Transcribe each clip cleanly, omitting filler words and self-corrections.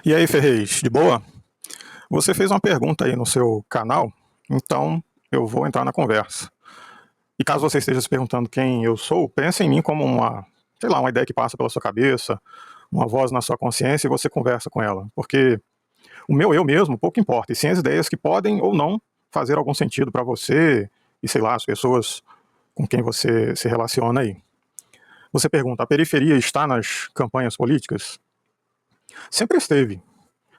E aí, Ferrez, de boa? Você fez uma pergunta aí no seu canal, então eu vou entrar na conversa. E caso você esteja se perguntando quem eu sou, pense em mim como uma, sei lá, uma ideia que passa pela sua cabeça, uma voz na sua consciência e você conversa com ela. Porque o meu eu mesmo pouco importa, e sim as ideias que podem ou não fazer algum sentido para você e, sei lá, as pessoas com quem você se relaciona aí. Você pergunta, a periferia está nas campanhas políticas? Sempre esteve.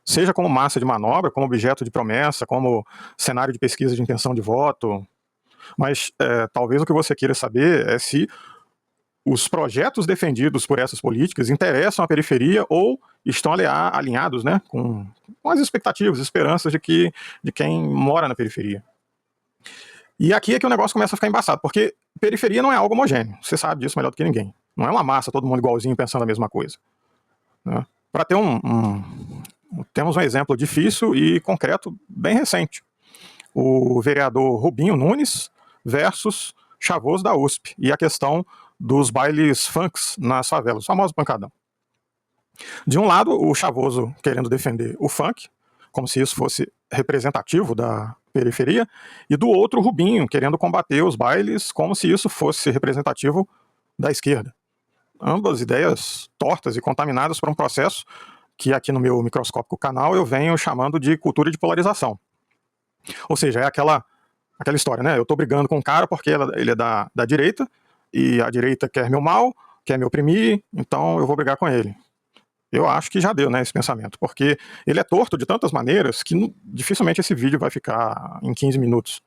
Seja como massa de manobra, como objeto de promessa, como cenário de pesquisa de intenção de voto. Mas talvez o que você queira saber é se os projetos defendidos por essas políticas interessam a periferia ou estão alinhados, né, com as expectativas, esperanças de quem mora na periferia. E aqui é que o negócio começa a ficar embaçado, porque periferia não é algo homogêneo. Você sabe disso melhor do que ninguém. Não é uma massa, todo mundo igualzinho pensando a mesma coisa, né? Para ter temos um exemplo difícil e concreto bem recente. O vereador Rubinho Nunes versus Chavoso da USP e a questão dos bailes funks nas favelas, o famoso pancadão. De um lado, o Chavoso querendo defender o funk, como se isso fosse representativo da periferia, e do outro, o Rubinho querendo combater os bailes como se isso fosse representativo da esquerda. Ambas ideias tortas e contaminadas por um processo que aqui no meu microscópico canal eu venho chamando de cultura de polarização. Ou seja, é aquela história, né? Eu tô brigando com um cara porque ele é da direita, e a direita quer meu mal, quer me oprimir, então eu vou brigar com ele. Eu acho que já deu, né, esse pensamento, porque ele é torto de tantas maneiras que dificilmente esse vídeo vai ficar em 15 minutos.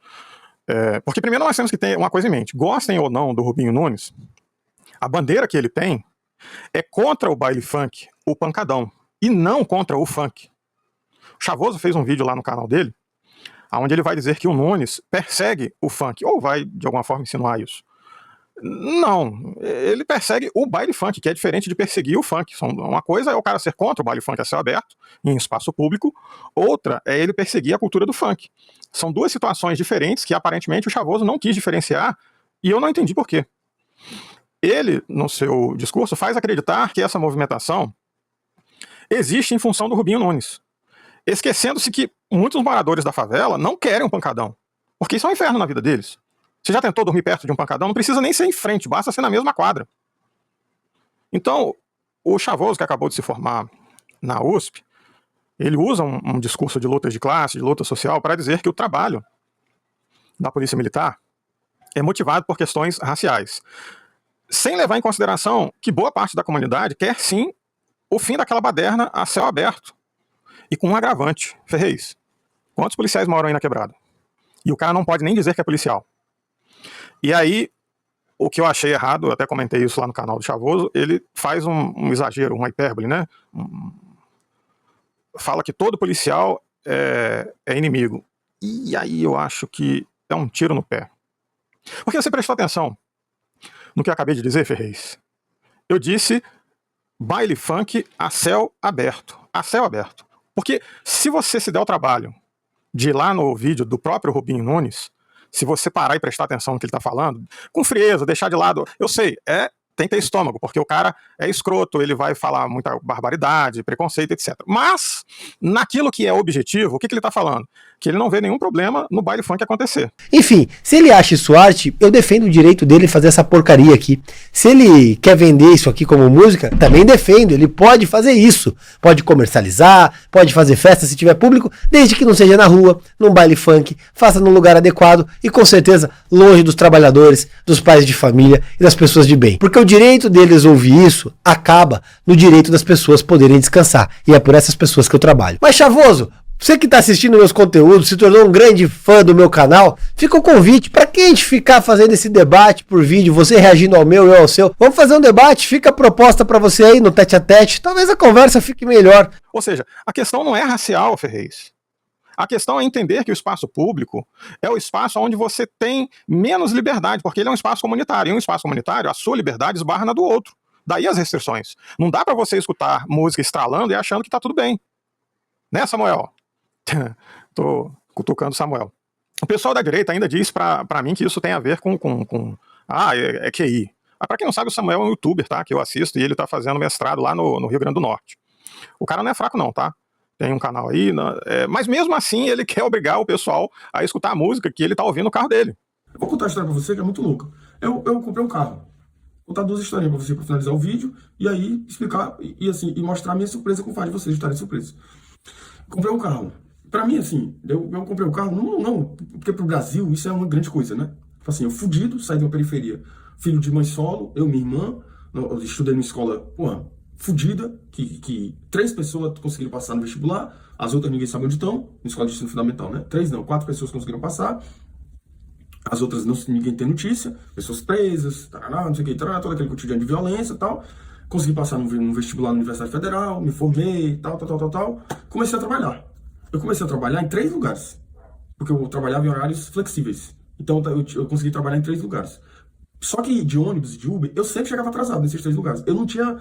Porque primeiro nós temos que ter uma coisa em mente. Gostem ou não do Rubinho Nunes, a bandeira que ele tem é contra o baile funk, o pancadão, e não contra o funk. O Chavoso fez um vídeo lá no canal dele, onde ele vai dizer que o Nunes persegue o funk, ou vai de alguma forma insinuar isso. Não, ele persegue o baile funk, que é diferente de perseguir o funk. Uma coisa é o cara ser contra o baile funk a céu aberto, em espaço público, outra é ele perseguir a cultura do funk. São duas situações diferentes que aparentemente o Chavoso não quis diferenciar, e eu não entendi por quê. Ele, no seu discurso, faz acreditar que essa movimentação existe em função do Rubinho Nunes, esquecendo-se que muitos moradores da favela não querem um pancadão, porque isso é um inferno na vida deles. Você já tentou dormir perto de um pancadão? Não precisa nem ser em frente, basta ser na mesma quadra. Então, o Chavoso, que acabou de se formar na USP, ele usa um discurso de luta de classe, de luta social, para dizer que o trabalho da polícia militar é motivado por questões raciais, sem levar em consideração que boa parte da comunidade quer sim o fim daquela baderna a céu aberto. E com um agravante, Ferrez, quantos policiais moram aí na quebrada? E o cara não pode nem dizer que é policial. E aí, o que eu achei errado, eu até comentei isso lá no canal do Chavoso, ele faz um exagero, uma hipérbole, né? Fala que todo policial é inimigo. E aí eu acho que é um tiro no pé. Porque você prestou atenção no que eu acabei de dizer, Ferrez? Eu disse baile funk a céu aberto. A céu aberto. Porque se você se der o trabalho de ir lá no vídeo do próprio Rubinho Nunes, se você parar e prestar atenção no que ele está falando, com frieza, deixar de lado, eu sei, tem que ter estômago, porque o cara é escroto, ele vai falar muita barbaridade, preconceito, etc. Mas, naquilo que é objetivo, o que ele está falando? Que ele não vê nenhum problema no baile funk acontecer. Enfim, se ele acha isso arte, eu defendo o direito dele fazer essa porcaria aqui. Se ele quer vender isso aqui como música, também defendo. Ele pode fazer isso. Pode comercializar, pode fazer festa se tiver público, desde que não seja na rua, num baile funk, faça num lugar adequado e com certeza longe dos trabalhadores, dos pais de família e das pessoas de bem. Porque o direito deles ouvir isso acaba no direito das pessoas poderem descansar. E é por essas pessoas que eu trabalho. Mas Chavoso, você que está assistindo meus conteúdos, se tornou um grande fã do meu canal, fica o convite para que a gente ficar fazendo esse debate por vídeo, você reagindo ao meu e eu ao seu. Vamos fazer um debate, fica a proposta para você aí no tete a tete, talvez a conversa fique melhor. Ou seja, a questão não é racial, Ferrez. A questão é entender que o espaço público é o espaço onde você tem menos liberdade, porque ele é um espaço comunitário. E um espaço comunitário, a sua liberdade esbarra na do outro. Daí as restrições. Não dá para você escutar música estralando e achando que tá tudo bem. Né, Samuel? Tô cutucando Samuel. O pessoal da direita ainda diz pra mim que isso tem a ver com é QI. Mas pra quem não sabe, o Samuel é um youtuber, tá? Que eu assisto, e ele tá fazendo mestrado lá no Rio Grande do Norte. O cara não é fraco não, tá? tem um canal aí, né? Mas mesmo assim ele quer obrigar o pessoal a escutar a música que ele tá ouvindo no carro dele. Eu vou contar a história pra você que é muito louca. Eu comprei um carro. Vou contar duas historinhas pra você pra finalizar o vídeo e aí explicar e mostrar a minha surpresa com o fato de vocês estarem surpresos. Comprei um carro. Pra mim, assim, eu comprei um carro, não, porque pro Brasil isso é uma grande coisa, né? Assim, eu fudido, saí de uma periferia, filho de mãe solo, eu e minha irmã, eu estudei numa escola, porra, fudida, que 3 pessoas conseguiram passar no vestibular, as outras ninguém sabe onde estão, na escola de ensino fundamental, né? 3 não, 4 pessoas conseguiram passar, as outras ninguém tem notícia, pessoas presas, tarará, não sei o que, tarará, todo aquele cotidiano de violência e tal. Consegui passar no vestibular na Universidade Federal, me formei, tal. Comecei a trabalhar. Eu comecei a trabalhar em 3 lugares, porque eu trabalhava em horários flexíveis. Então eu consegui trabalhar em 3 lugares. Só que de ônibus e de Uber, eu sempre chegava atrasado nesses 3 lugares. Eu não tinha,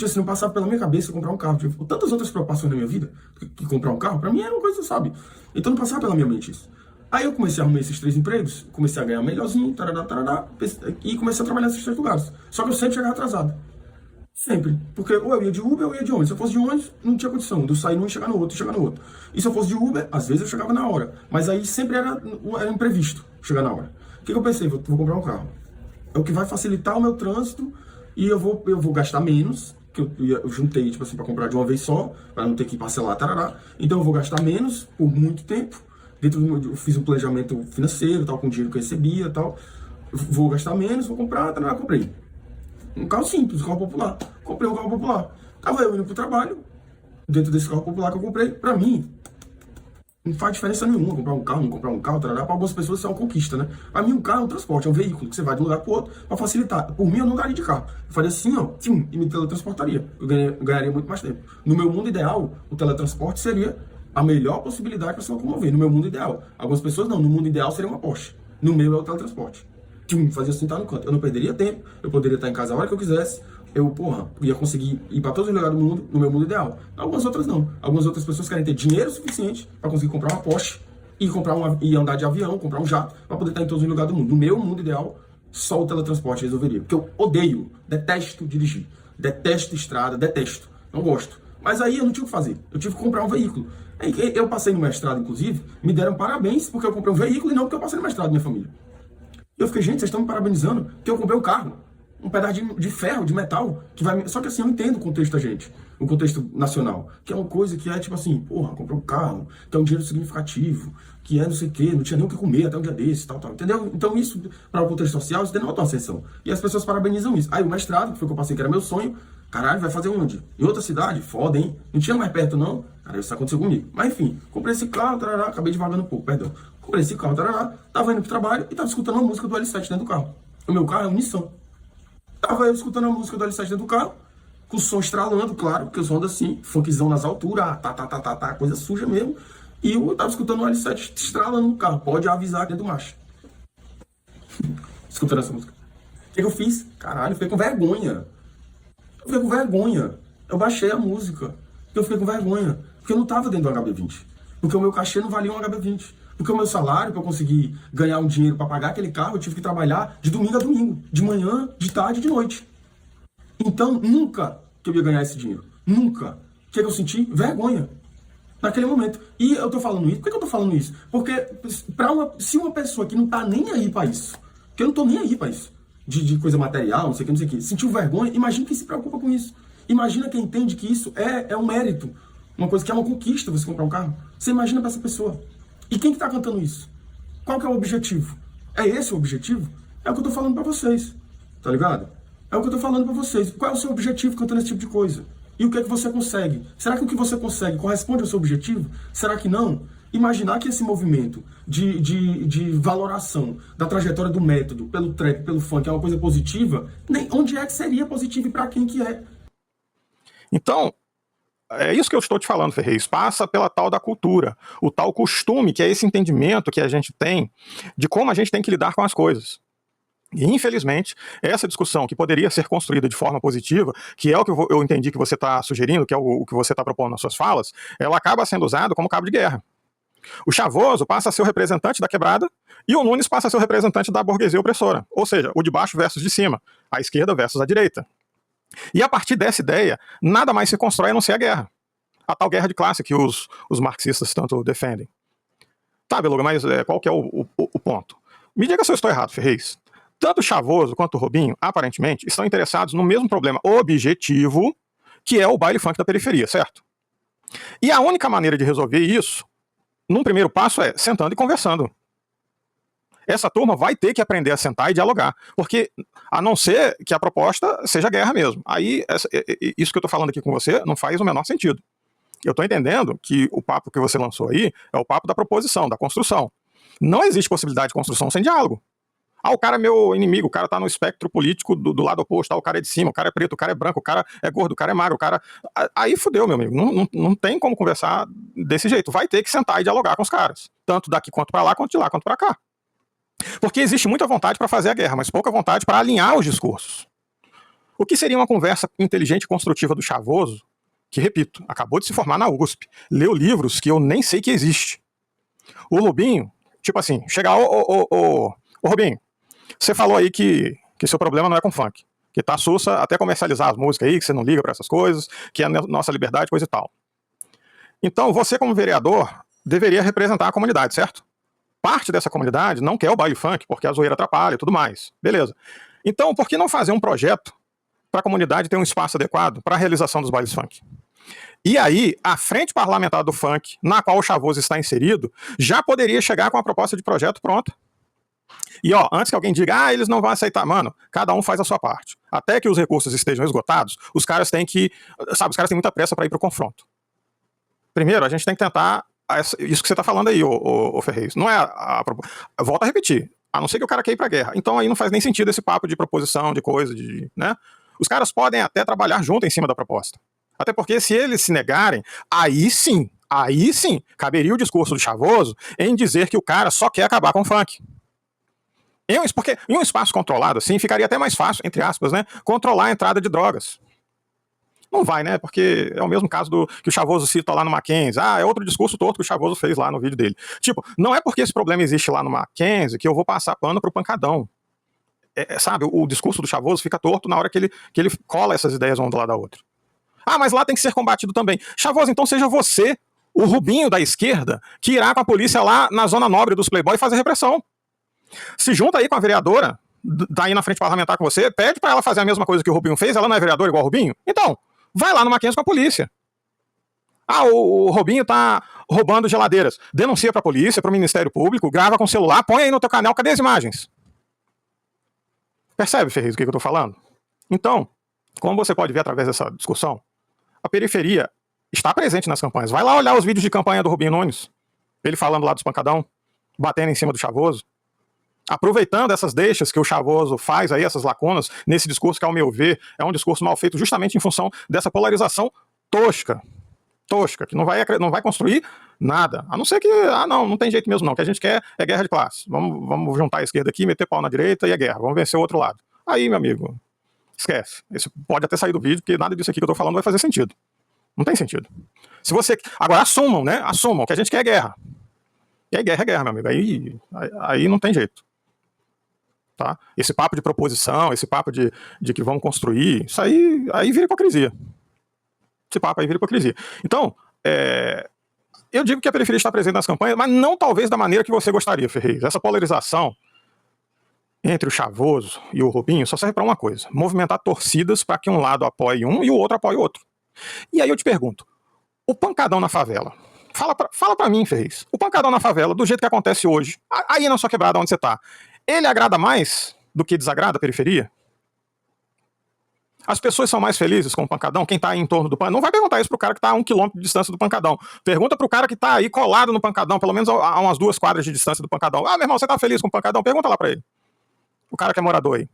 se não passava pela minha cabeça comprar um carro. Tipo, tantas outras preocupações na minha vida, que comprar um carro, pra mim era uma coisa, sabe? Então não passava pela minha mente isso. Aí eu comecei a arrumar esses 3 empregos, comecei a ganhar melhorzinho, e comecei a trabalhar nesses 3 lugares. Só que eu sempre chegava atrasado. Sempre. Porque ou eu ia de Uber ou eu ia de ônibus. Se eu fosse de ônibus, não tinha condição de eu sair num e chegar no outro, E se eu fosse de Uber, às vezes eu chegava na hora. Mas aí sempre era imprevisto chegar na hora. O que eu pensei? Vou comprar um carro. É o que vai facilitar o meu trânsito e eu vou gastar menos. Que eu juntei, tipo assim, pra comprar de uma vez só, pra não ter que parcelar, tarará. Então eu vou gastar menos por muito tempo. Eu fiz um planejamento financeiro, tal, com o dinheiro que eu recebia e tal. Vou gastar menos, vou comprar, tarará, comprei. Um carro simples, um carro popular. Comprei um carro popular. Tava eu indo pro trabalho, dentro desse carro popular que eu comprei. Pra mim, não faz diferença nenhuma comprar um carro, não comprar um carro, tarará. Pra algumas pessoas isso é uma conquista, né? Pra mim, um carro é um transporte, é um veículo que você vai de um lugar pro outro pra facilitar. Por mim, eu não daria de carro. Eu faria assim, ó, e me teletransportaria. Eu ganharia muito mais tempo. No meu mundo ideal, o teletransporte seria a melhor possibilidade para se locomover. No meu mundo ideal. Algumas pessoas não. No mundo ideal seria uma Porsche. No meu é o teletransporte. Fazia assim, tá no canto. Eu não perderia tempo, eu poderia estar em casa a hora que eu quisesse, eu, ia conseguir ir para todos os lugares do mundo, no meu mundo ideal. Algumas outras não. Algumas outras pessoas querem ter dinheiro suficiente para conseguir comprar uma Porsche e andar de avião, comprar um jato, para poder estar em todos os lugares do mundo. No meu mundo ideal, só o teletransporte resolveria. Porque eu odeio, detesto dirigir, detesto estrada, detesto, não gosto. Mas aí eu não tinha o que fazer, eu tive que comprar um veículo. Eu passei no mestrado, inclusive, me deram parabéns porque eu comprei um veículo e não porque eu passei no mestrado, minha família. E eu fiquei, gente, vocês estão me parabenizando porque eu comprei um carro, um pedaço de ferro, de metal, que vai... Só que assim, eu entendo o contexto da gente, o contexto nacional, que é uma coisa que é tipo assim, porra, comprei um carro, que é um dinheiro significativo, que é não sei o quê, não tinha nem o que comer até um dia desse, tal, entendeu? Então isso, para o contexto social, isso denota uma ascensão. E as pessoas parabenizam isso. Aí o mestrado, que foi o que eu passei, que era meu sonho, caralho, vai fazer onde? Em outra cidade? Foda, hein? Não tinha mais perto, não? Cara, isso aconteceu comigo. Mas enfim, comprei esse carro, tarará, acabei devagando um pouco, perdão. Comprei esse carro, tarará, tava indo pro trabalho e tava escutando uma música do L7 dentro do carro. O meu carro é um Nissan. Tava eu escutando a música do L7 dentro do carro, com o som estralando, claro, porque o som anda assim, funkzão nas alturas, coisa suja mesmo. E eu tava escutando o L7 estralando no carro. Pode avisar dentro do macho. Escutando essa música. O que eu fiz? Caralho, eu fiquei com vergonha. Eu baixei a música. Eu fiquei com vergonha. Porque eu não tava dentro do HB20. Porque o meu cachê não valia um HB20. Porque o meu salário, para eu conseguir ganhar um dinheiro para pagar aquele carro, eu tive que trabalhar de domingo a domingo. De manhã, de tarde e de noite. Então, nunca que eu ia ganhar esse dinheiro. Nunca. O que eu senti? Vergonha. Naquele momento. E eu tô falando isso. Por que eu tô falando isso? Porque se uma pessoa que não tá nem aí para isso, que eu não tô nem aí para isso, de coisa material, não sei o que, sentiu vergonha, imagina quem se preocupa com isso. Imagina quem entende que isso é um mérito. Uma coisa que é uma conquista você comprar um carro. Você imagina para essa pessoa. E quem que tá cantando isso? Qual que é o objetivo? É esse o objetivo? É o que eu tô falando para vocês. Tá ligado? É o que eu tô falando para vocês. Qual é o seu objetivo cantando esse tipo de coisa? E o que é que você consegue? Será que o que você consegue corresponde ao seu objetivo? Será que não? Imaginar que esse movimento de valoração da trajetória do método pelo trap, pelo funk, é uma coisa positiva, onde é que seria positivo e para quem que é? Então, é isso que eu estou te falando, Ferrez. Passa pela tal da cultura, o tal costume, que é esse entendimento que a gente tem de como a gente tem que lidar com as coisas. E, infelizmente, essa discussão que poderia ser construída de forma positiva, que é o que eu entendi que você está sugerindo, que é o que você está propondo nas suas falas, ela acaba sendo usada como cabo de guerra. O Chavoso passa a ser o representante da quebrada e o Nunes passa a ser o representante da burguesia opressora, ou seja, o de baixo versus de cima, a esquerda versus a direita. E a partir dessa ideia, nada mais se constrói a não ser a guerra. a tal guerra de classe que os marxistas tanto defendem. Tá, Beluga, mas qual que é o ponto? Me diga se eu estou errado, Ferrez. Tanto o Chavoso quanto o Robinho, aparentemente, estão interessados no mesmo problema objetivo, que é o baile funk da periferia, certo? E a única maneira de resolver isso, num primeiro passo, é sentando e conversando. Essa turma vai ter que aprender a sentar e dialogar, porque a não ser que a proposta seja guerra mesmo. Aí, isso que eu estou falando aqui com você não faz o menor sentido. Eu estou entendendo que o papo que você lançou aí é o papo da proposição, da construção. Não existe possibilidade de construção sem diálogo. Ah, o cara é meu inimigo, o cara tá no espectro político do lado oposto, o cara é de cima, o cara é preto, o cara é branco, o cara é gordo, o cara é magro, o cara... Aí fudeu, meu amigo. Não tem como conversar desse jeito. Vai ter que sentar e dialogar com os caras. Tanto daqui quanto pra lá, quanto de lá, quanto pra cá. Porque existe muita vontade para fazer a guerra, mas pouca vontade para alinhar os discursos. O que seria uma conversa inteligente e construtiva do Chavoso, que, repito, acabou de se formar na USP, leu livros que eu nem sei que existe. O Rubinho, tipo assim, chega, ô Rubinho, você falou aí que seu problema não é com funk, que tá sussa até comercializar as músicas aí, que você não liga para essas coisas, que é a nossa liberdade, coisa e tal. Então, você como vereador deveria representar a comunidade, certo? Parte dessa comunidade não quer o baile funk, porque a zoeira atrapalha e tudo mais. Beleza. Então, por que não fazer um projeto para a comunidade ter um espaço adequado para a realização dos bailes funk? E aí, a frente parlamentar do funk, na qual o Chavoso está inserido, já poderia chegar com a proposta de projeto pronta. E ó, antes que alguém diga, eles não vão aceitar, mano, cada um faz a sua parte. Até que os recursos estejam esgotados, os caras têm que, sabe, os caras têm muita pressa para ir pro confronto. Primeiro, a gente tem que tentar isso que você tá falando aí, ô Ferrez. Não é volto a repetir. A não ser que o cara quer ir pra guerra. Então aí não faz nem sentido esse papo de proposição, de coisa, né? Os caras podem até trabalhar junto em cima da proposta. Até porque se eles se negarem, aí sim, caberia o discurso do Chavoso em dizer que o cara só quer acabar com o funk. Porque em um espaço controlado assim, ficaria até mais fácil, entre aspas, né? Controlar a entrada de drogas. Não vai, né? Porque é o mesmo caso que o Chavoso cita lá no Mackenzie. É outro discurso torto que o Chavoso fez lá no vídeo dele. Tipo, não é porque esse problema existe lá no Mackenzie que eu vou passar pano pro pancadão. Sabe, o discurso do Chavoso fica torto na hora que ele cola essas ideias uma do lado da outra. Mas lá tem que ser combatido também. Chavoso, então seja você, o Rubinho da esquerda, que irá com a polícia lá na zona nobre dos Playboy fazer repressão. Se junta aí com a vereadora, daí na frente parlamentar com você, pede pra ela fazer a mesma coisa que o Rubinho fez, ela não é vereadora igual o Rubinho? Então, vai lá no Mackenzie com a polícia. O Robinho tá roubando geladeiras. Denuncia pra polícia, pro Ministério Público, grava com o celular, põe aí no teu canal, cadê as imagens? Percebe, Ferrez, o que eu tô falando? Então, como você pode ver através dessa discussão, a periferia está presente nas campanhas. Vai lá olhar os vídeos de campanha do Rubinho Nunes, ele falando lá dos pancadão, batendo em cima do Chavoso, aproveitando essas deixas que o Chavoso faz aí, essas lacunas, nesse discurso que, ao meu ver, é um discurso mal feito justamente em função dessa polarização tosca, que não vai construir nada. A não ser que, não tem jeito mesmo não, o que a gente quer é guerra de classe. Vamos juntar a esquerda aqui, meter pau na direita e é guerra, vamos vencer o outro lado. Aí, meu amigo, esquece. Isso pode até sair do vídeo, porque nada disso aqui que eu tô falando vai fazer sentido. Não tem sentido. Se você... Agora, assumam, né? Assumam que a gente quer guerra. E aí, guerra é guerra, meu amigo. Aí não tem jeito. Tá? Esse papo de proposição, esse papo de que vamos construir, isso aí vira hipocrisia. Esse papo aí vira hipocrisia. Então, eu digo que a periferia está presente nas campanhas, mas não talvez da maneira que você gostaria, Ferrez. Essa polarização entre o Chavoso e o Rubinho só serve para uma coisa: movimentar torcidas para que um lado apoie um e o outro apoie o outro. E aí eu te pergunto, o pancadão na favela, fala pra mim, Ferrez, o pancadão na favela, do jeito que acontece hoje, aí na sua quebrada onde você tá, ele agrada mais do que desagrada a periferia? As pessoas são mais felizes com o pancadão? Quem tá aí em torno do pancadão? Não vai perguntar isso pro cara que tá a 1 quilômetro de distância do pancadão. Pergunta pro cara que tá aí colado no pancadão, pelo menos a umas 2 quadras de distância do pancadão. Meu irmão, você tá feliz com o pancadão? Pergunta lá pra ele. O cara que é morador aí.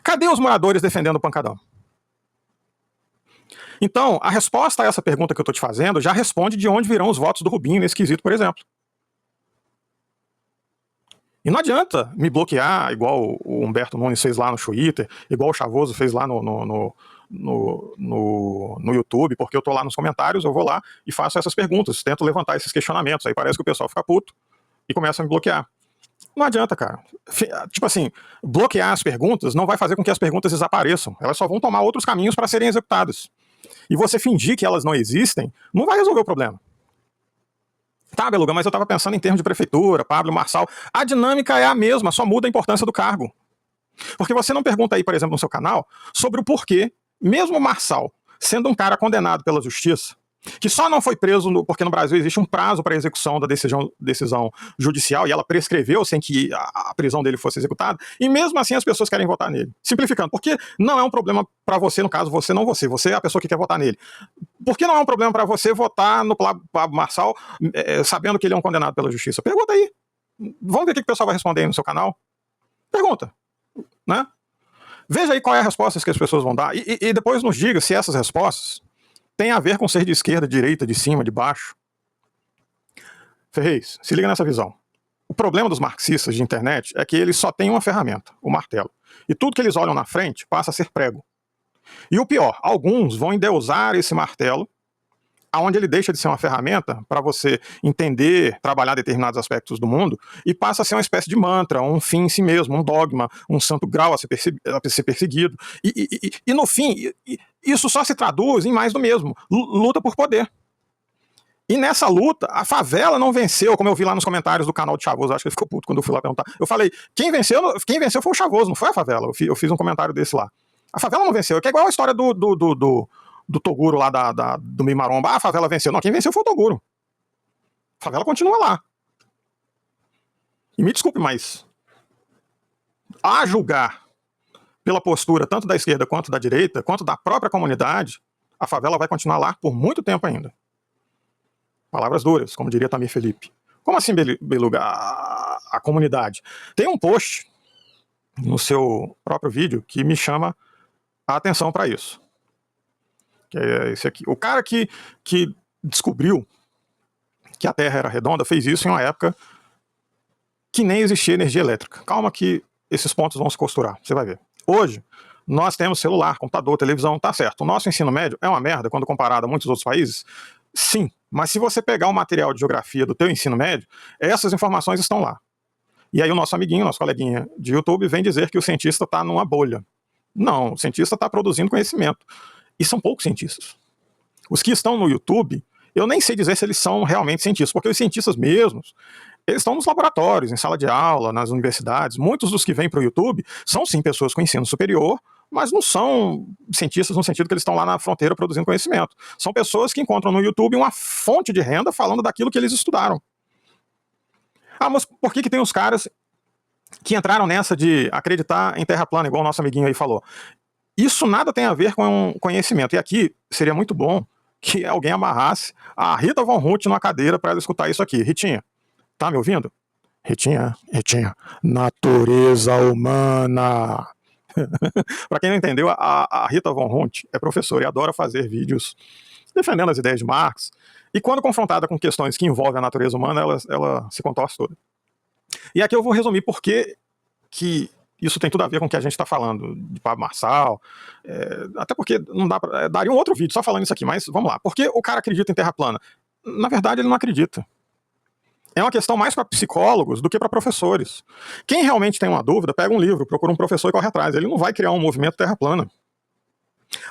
Cadê os moradores defendendo o pancadão? Então, a resposta a essa pergunta que eu estou te fazendo já responde de onde virão os votos do Rubinho nesse quesito, por exemplo. E não adianta me bloquear, igual o Humberto Nunes fez lá no Twitter, igual o Chavoso fez lá no YouTube, porque eu estou lá nos comentários, eu vou lá e faço essas perguntas, tento levantar esses questionamentos, aí parece que o pessoal fica puto e começa a me bloquear. Não adianta, cara. Tipo assim, bloquear as perguntas não vai fazer com que as perguntas desapareçam. Elas só vão tomar outros caminhos para serem executadas. e você fingir que elas não existem, não vai resolver o problema. Tá, Beluga, mas eu estava pensando em termos de prefeitura, Pablo Marçal. A dinâmica é a mesma, só muda a importância do cargo. Porque você não pergunta aí, por exemplo, no seu canal, sobre o porquê, mesmo o Marçal, sendo um cara condenado pela justiça, que só não foi preso porque no Brasil existe um prazo para execução da decisão judicial e ela prescreveu sem que a prisão dele fosse executada, e mesmo assim as pessoas querem votar nele. Simplificando, porque não é um problema para você, no caso, você não você é a pessoa que quer votar nele. Por que não é um problema para você votar no Pablo Marçal sabendo que ele é um condenado pela justiça? Pergunta aí. Vamos ver o que o pessoal vai responder aí no seu canal. Pergunta. Né? Veja aí qual é a resposta que as pessoas vão dar e depois nos diga se essas respostas têm a ver com ser de esquerda, de direita, de cima, de baixo. Ferrez, se liga nessa visão. O problema dos marxistas de internet é que eles só têm uma ferramenta, o martelo. E tudo que eles olham na frente passa a ser prego. E o pior, alguns vão endeusar esse martelo, aonde ele deixa de ser uma ferramenta para você entender, trabalhar determinados aspectos do mundo, e passa a ser uma espécie de mantra, um fim em si mesmo, um dogma, um santo grau a ser perseguido. E no fim, isso só se traduz em mais do mesmo, luta por poder. E nessa luta, a favela não venceu, como eu vi lá nos comentários do canal de Chavoso, acho que ele ficou puto quando eu fui lá perguntar. Eu falei, quem venceu foi o Chavoso, não foi a favela. Eu fiz um comentário desse lá. A favela não venceu, que é igual a história do Toguro lá do Mimaromba. Ah, a favela venceu. Não, quem venceu foi o Toguro. A favela continua lá. E me desculpe, mas a julgar pela postura tanto da esquerda quanto da direita, quanto da própria comunidade, a favela vai continuar lá por muito tempo ainda. Palavras duras, como diria Tamir Felipe. Como assim, Beluga? A comunidade. Tem um post no seu próprio vídeo que me chama a atenção para isso. Que é esse aqui. O cara que descobriu que a Terra era redonda fez isso em uma época que nem existia energia elétrica. Calma que esses pontos vão se costurar, você vai ver. Hoje, nós temos celular, computador, televisão, tá certo. O nosso ensino médio é uma merda quando comparado a muitos outros países? Sim, mas se você pegar o material de geografia do teu ensino médio, essas informações estão lá. E aí o nosso amiguinho, nosso coleguinha de YouTube vem dizer que o cientista está numa bolha. Não, o cientista está produzindo conhecimento. E são poucos cientistas. Os que estão no YouTube, eu nem sei dizer se eles são realmente cientistas, porque os cientistas mesmos, eles estão nos laboratórios, em sala de aula, nas universidades. Muitos dos que vêm para o YouTube são sim pessoas com ensino superior, mas não são cientistas no sentido que eles estão lá na fronteira produzindo conhecimento. São pessoas que encontram no YouTube uma fonte de renda falando daquilo que eles estudaram. Ah, mas por que tem os caras que entraram nessa de acreditar em terra plana, igual o nosso amiguinho aí falou? Isso nada tem a ver com conhecimento. E aqui seria muito bom que alguém amarrasse a Rita Von Hunt numa cadeira para ela escutar isso aqui. Ritinha, tá me ouvindo? Ritinha, natureza humana. Para quem não entendeu, a Rita Von Hunt é professora e adora fazer vídeos defendendo as ideias de Marx. E quando confrontada com questões que envolvem a natureza humana, ela se contorce toda. E aqui eu vou resumir por que isso tem tudo a ver com o que a gente está falando de Pablo Marçal, até porque não dá pra, daria um outro vídeo só falando isso aqui, mas vamos lá. Por que o cara acredita em terra plana? Na verdade, ele não acredita. É uma questão mais para psicólogos do que para professores. Quem realmente tem uma dúvida, pega um livro, procura um professor e corre atrás. Ele não vai criar um movimento terra plana.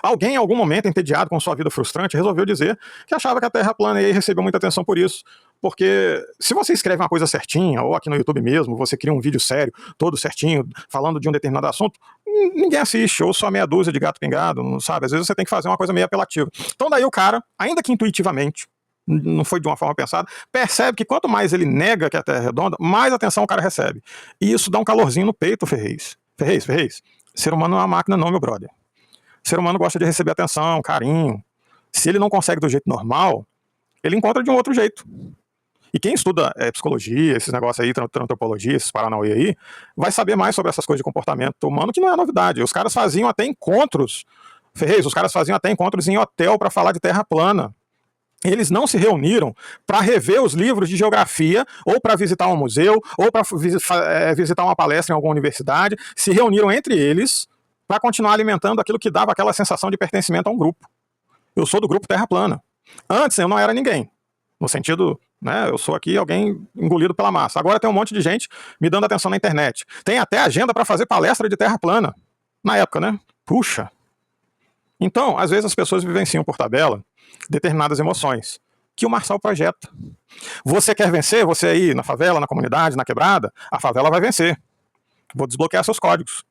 Alguém, em algum momento, entediado com sua vida frustrante, resolveu dizer que achava que a Terra plana ia receber muita atenção por isso. Porque se você escreve uma coisa certinha, ou aqui no YouTube mesmo, você cria um vídeo sério, todo certinho, falando de um determinado assunto, ninguém assiste, ou só meia dúzia de gato pingado, não sabe? Às vezes você tem que fazer uma coisa meio apelativa. Então daí o cara, ainda que intuitivamente, não foi de uma forma pensada, percebe que quanto mais ele nega que a Terra é redonda, mais atenção o cara recebe. E isso dá um calorzinho no peito, Ferrez. Ferrez. Ser humano não é uma máquina não, meu brother. O ser humano gosta de receber atenção, carinho. Se ele não consegue do jeito normal, ele encontra de um outro jeito. E quem estuda psicologia, esses negócios aí, antropologia, esses paranauê aí, vai saber mais sobre essas coisas de comportamento humano, que não é novidade. Os caras faziam até encontros, Ferrez, os caras faziam até encontros em hotel para falar de terra plana. Eles não se reuniram para rever os livros de geografia, ou para visitar um museu, ou para visitar uma palestra em alguma universidade. Se reuniram entre eles para continuar alimentando aquilo que dava aquela sensação de pertencimento a um grupo. Eu sou do grupo Terra Plana. Antes eu não era ninguém. No sentido, né, eu sou aqui alguém engolido pela massa. Agora tem um monte de gente me dando atenção na internet. Tem até agenda para fazer palestra de Terra Plana. Na época, né? Puxa. Então, às vezes as pessoas vivenciam por tabela determinadas emoções que o Marçal projeta. Você quer vencer? Você aí na favela, na comunidade, na quebrada? A favela vai vencer. Vou desbloquear seus códigos.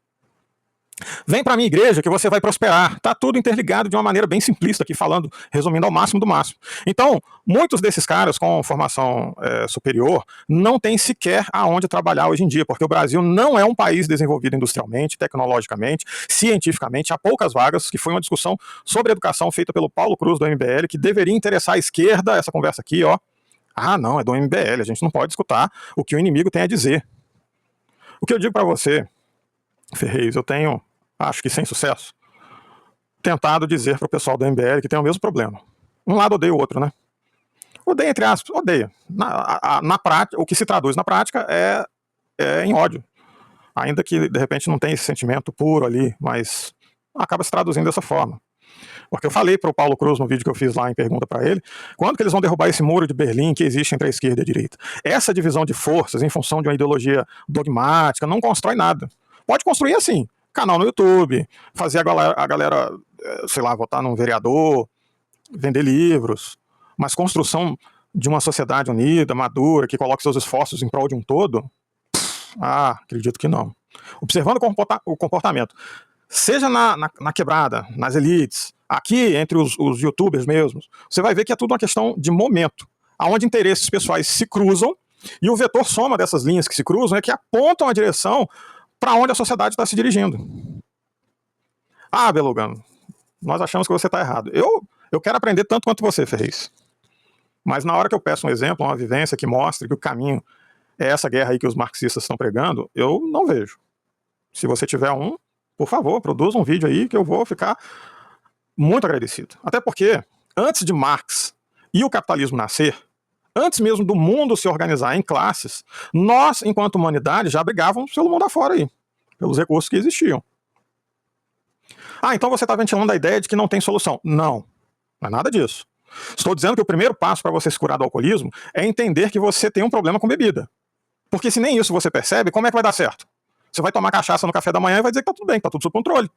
Vem para minha igreja que você vai prosperar. Tá tudo interligado de uma maneira bem simplista aqui, falando, resumindo ao máximo do máximo. Então, muitos desses caras com formação superior não têm sequer aonde trabalhar hoje em dia, porque o Brasil não é um país desenvolvido industrialmente, tecnologicamente, cientificamente. Há poucas vagas, que foi uma discussão sobre educação feita pelo Paulo Cruz do MBL, que deveria interessar à esquerda, essa conversa aqui, ó. Ah, não, é do MBL, a gente não pode escutar o que o inimigo tem a dizer. O que eu digo para você, Ferrez, eu tenho, acho que sem sucesso, tentado dizer para o pessoal do MBL que tem o mesmo problema. Um lado odeia o outro, né? Odeia, entre aspas, odeia. Na prática, o que se traduz na prática é em ódio. Ainda que, de repente, não tenha esse sentimento puro ali, mas acaba se traduzindo dessa forma. Porque eu falei para o Paulo Cruz no vídeo que eu fiz lá em pergunta para ele, quando que eles vão derrubar esse muro de Berlim que existe entre a esquerda e a direita? Essa divisão de forças em função de uma ideologia dogmática não constrói nada. Pode construir assim, canal no YouTube, fazer a galera, sei lá, votar num vereador, vender livros, mas construção de uma sociedade unida, madura, que coloque seus esforços em prol de um todo, acredito que não. Observando o comportamento, seja na quebrada, nas elites, aqui entre os youtubers mesmos, você vai ver que é tudo uma questão de momento, onde interesses pessoais se cruzam, e o vetor soma dessas linhas que se cruzam é que apontam a direção para onde a sociedade está se dirigindo. Ah, Belugano, nós achamos que você está errado. Eu quero aprender tanto quanto você, Ferrez. Mas na hora que eu peço um exemplo, uma vivência que mostre que o caminho é essa guerra aí que os marxistas estão pregando, eu não vejo. Se você tiver um, por favor, produza um vídeo aí que eu vou ficar muito agradecido. Até porque, antes de Marx e o capitalismo nascer, antes mesmo do mundo se organizar em classes, nós, enquanto humanidade, já brigávamos pelo mundo afora aí, pelos recursos que existiam. Ah, então você está ventilando a ideia de que não tem solução. Não, não é nada disso. Estou dizendo que o primeiro passo para você se curar do alcoolismo é entender que você tem um problema com bebida. Porque se nem isso você percebe, como é que vai dar certo? Você vai tomar cachaça no café da manhã e vai dizer que tá tudo bem, que tá tudo sob controle.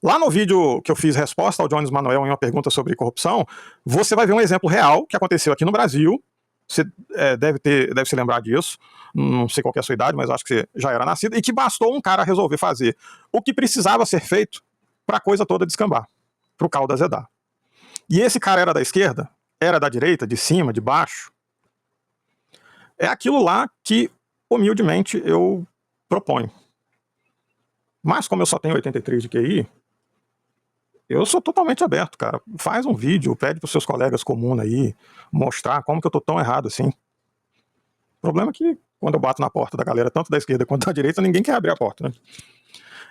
Lá no vídeo que eu fiz resposta ao Jones Manuel em uma pergunta sobre corrupção, você vai ver um exemplo real que aconteceu aqui no Brasil. Você deve se lembrar disso. Não sei qual que é a sua idade, mas acho que você já era nascido. E que bastou um cara resolver fazer o que precisava ser feito para a coisa toda descambar, para o caldo azedar. E esse cara era da esquerda? Era da direita? De cima? De baixo? É aquilo lá que, humildemente, eu proponho. Mas como eu só tenho 83 de QI, eu sou totalmente aberto, cara. Faz um vídeo, pede pros seus colegas comuns aí, mostrar como que eu tô tão errado assim. O problema é que quando eu bato na porta da galera, tanto da esquerda quanto da direita, ninguém quer abrir a porta, né?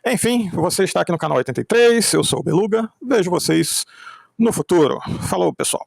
Enfim, você está aqui no canal 83, eu sou o Beluga, vejo vocês no futuro. Falou, pessoal.